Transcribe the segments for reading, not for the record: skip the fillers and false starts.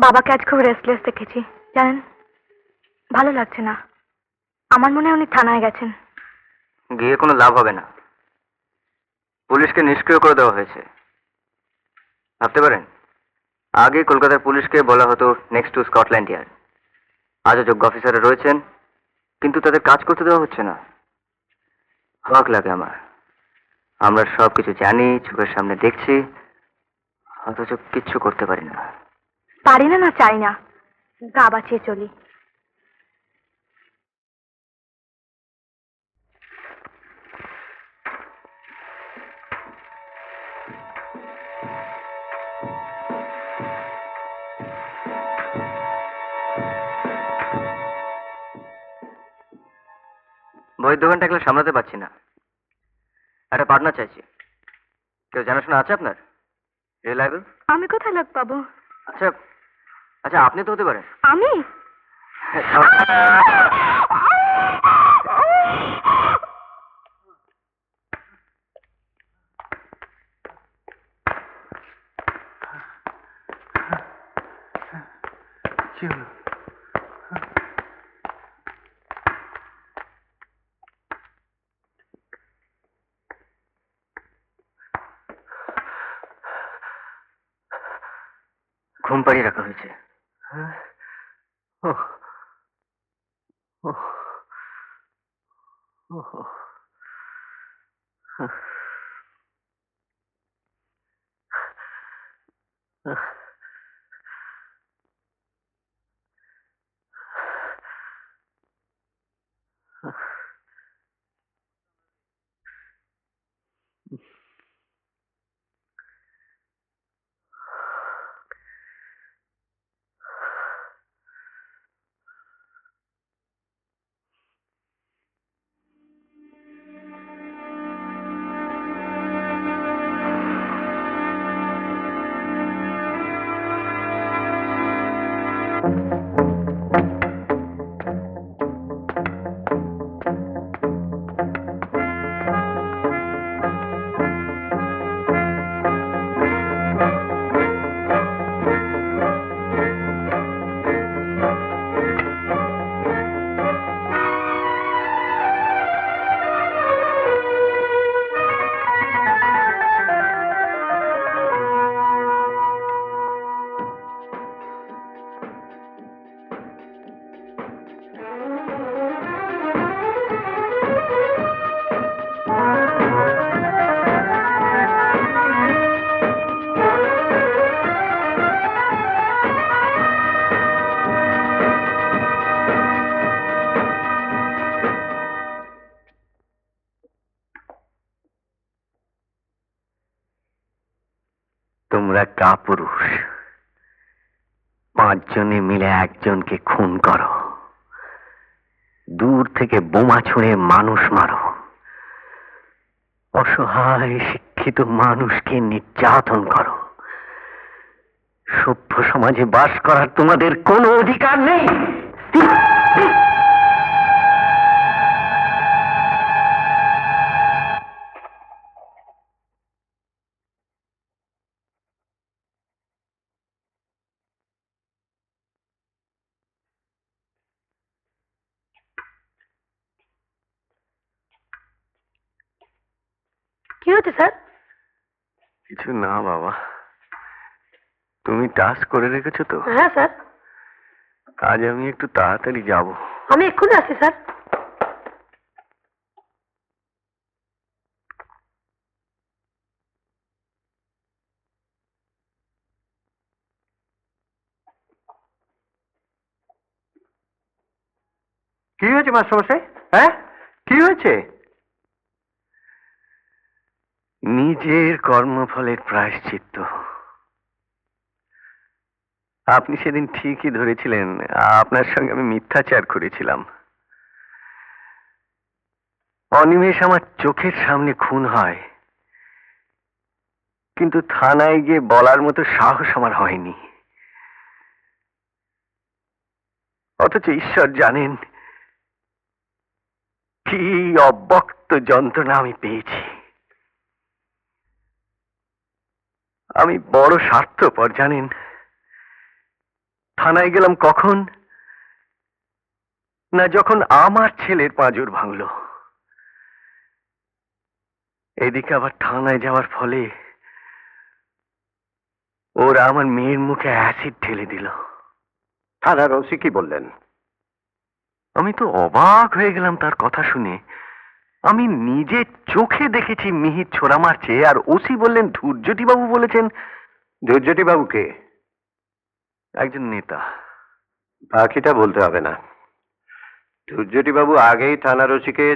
বাবাকে আজ খুব রেস্টলেস দেখেছি জানেন, ভালো লাগছে না। আমার মনে হয় উনি থানায় গেছেন। গিয়ে কোনো লাভ হবে না, পুলিশকে নিষ্ক্রিয় করে দেওয়া হয়েছে। ভাবতে পারেন, আগে কলকাতার পুলিশকে বলা হতো নেক্সট টু স্কটল্যান্ড ইয়ার্ড। আজও যোগ্য অফিসাররা রয়েছেন, কিন্তু তাদের কাজ করতে দেওয়া হচ্ছে না। হক লাগে আমার। আমরা সব কিছু জানি, চোখের সামনে দেখছি, অথচ কিচ্ছু করতে পারি না। পারি না, না চাই না, গা বাঁচিয়ে চলি। বইয়ের দোকানটা একলা সামলাতে পারছি না, একটা পার্টনার চাইছি। কেউ জানাশোনা আছে আপনার, রিলায়েবল? আমি কোথায় লোক পাবো? আচ্ছা আচ্ছা, আপনি তো হতে পারেন। আমি? কি হলো? ঘুম পাড়িয়ে রাখা হয়েছে। তোমরা কাপুরুষ, 5 জনে মিলে একজনকে খুন করো, দূর থেকে বোমা ছুঁড়ে মানুষ মারো, অসহায় শিক্ষিত মানুষকে নির্যাতন করো। সভ্য সমাজে বাস করার তোমাদের কোনো অধিকার নেই। কি হচ্ছে স্যার? কিছু না বাবা, তুমি টাস্ক করে রেখেছো তো? হ্যাঁ স্যার। আজ আমি একটু তাড়াতাড়ি যাব। আমি এক্ষুনি আসছি স্যার। কি হয়েছে মাস্টারমশাই? হ্যাঁ, কি হয়েছে? নিজের কর্মফলের প্রায়শ্চিত্ত। আপনি সেদিন ঠিকই ধরেছিলেন, আপনার সঙ্গে আমি মিথ্যাচার করেছিলাম। অনিমেষ আমার চোখের সামনে খুন হয়, কিন্তু থানায় গিয়ে বলার মতো সাহস আমার হয়নি। অথচ ঈশ্বর জানেন কি অব্যক্ত যন্ত্রণা আমি পেয়েছি। আমি বড় স্বার্থপর জানেন। থানায় গেলাম কখন? না, যখন আমার ছেলের পাঁজর ভাঙলো। এদিকে আবার থানায় যাওয়ার ফলে ওরা আমার মেয়ের মুখে অ্যাসিড ঢেলে দিল। থানার ওসি কি বললেন? আমি তো অবাক হয়ে গেলাম তার কথা শুনে। আমি নিজে চোখে দেখেছি মিহির ছোড়া মারছে, আর ওসি বললেন ধূর্যটি বাবু বলেছেন। ধৈর্যটি বাবুকে? একজন নেতা। বাকিটা বলতে হবে না। ধৈর্যটি বাবু আগেই থানার ওসিকে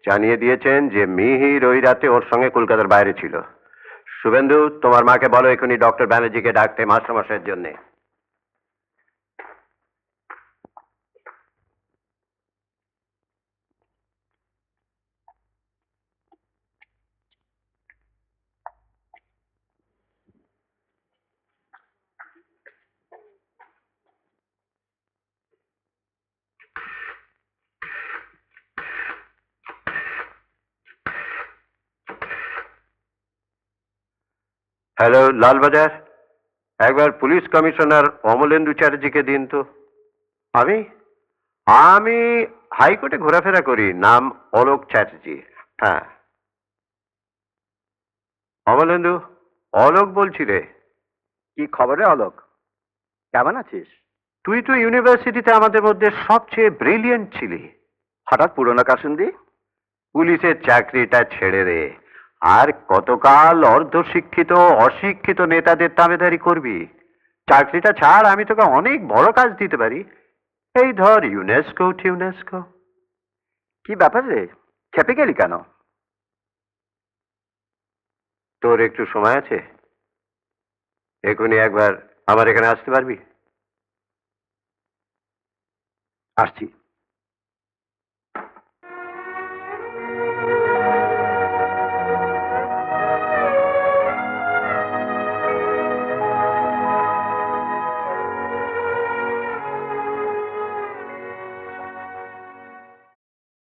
জানিয়ে দিয়েছেন যে মিহির ওই রাতে ওর সঙ্গে কলকাতার বাইরে ছিল। শুভেন্দু, তোমার মাকে বলো এখনই ডক্টর ব্যানার্জিকে ডাকতে মাস্টারমশাইয়ের জন্যে। হ্যালো, লালবাজার। একবার পুলিশ কমিশনার অমলেন্দু চ্যাটার্জিকে দিন তো। আমি আমি হাইকোর্টে ঘোরাফেরা করি, নাম অলোক চ্যাটার্জি। হ্যাঁ, অমলেন্দু, অলোক বলছি রে। কি খবরে অলোক? কেমন আছিস? তুই তো ইউনিভার্সিটিতে আমাদের মধ্যে সবচেয়ে ব্রিলিয়েন্ট ছিলি। হঠাৎ পুরনো কাসুন্দি? পুলিশের চাকরিটা ছেড়ে দে, আর কতকাল অর্ধশিক্ষিত অশিক্ষিত নেতাদের তাবেদারি করবি? চাকরিটা ছাড়, আমি তোকে অনেক বড় কাজ দিতে পারি। এই ধর ইউনেস্কো টিউনেস্কো। কি ব্যাপার রে, খেপে গেলি কেন? তোর একটু সময় আছে? এখনই একবার আমার এখানে আসতে পারবি? আসছি।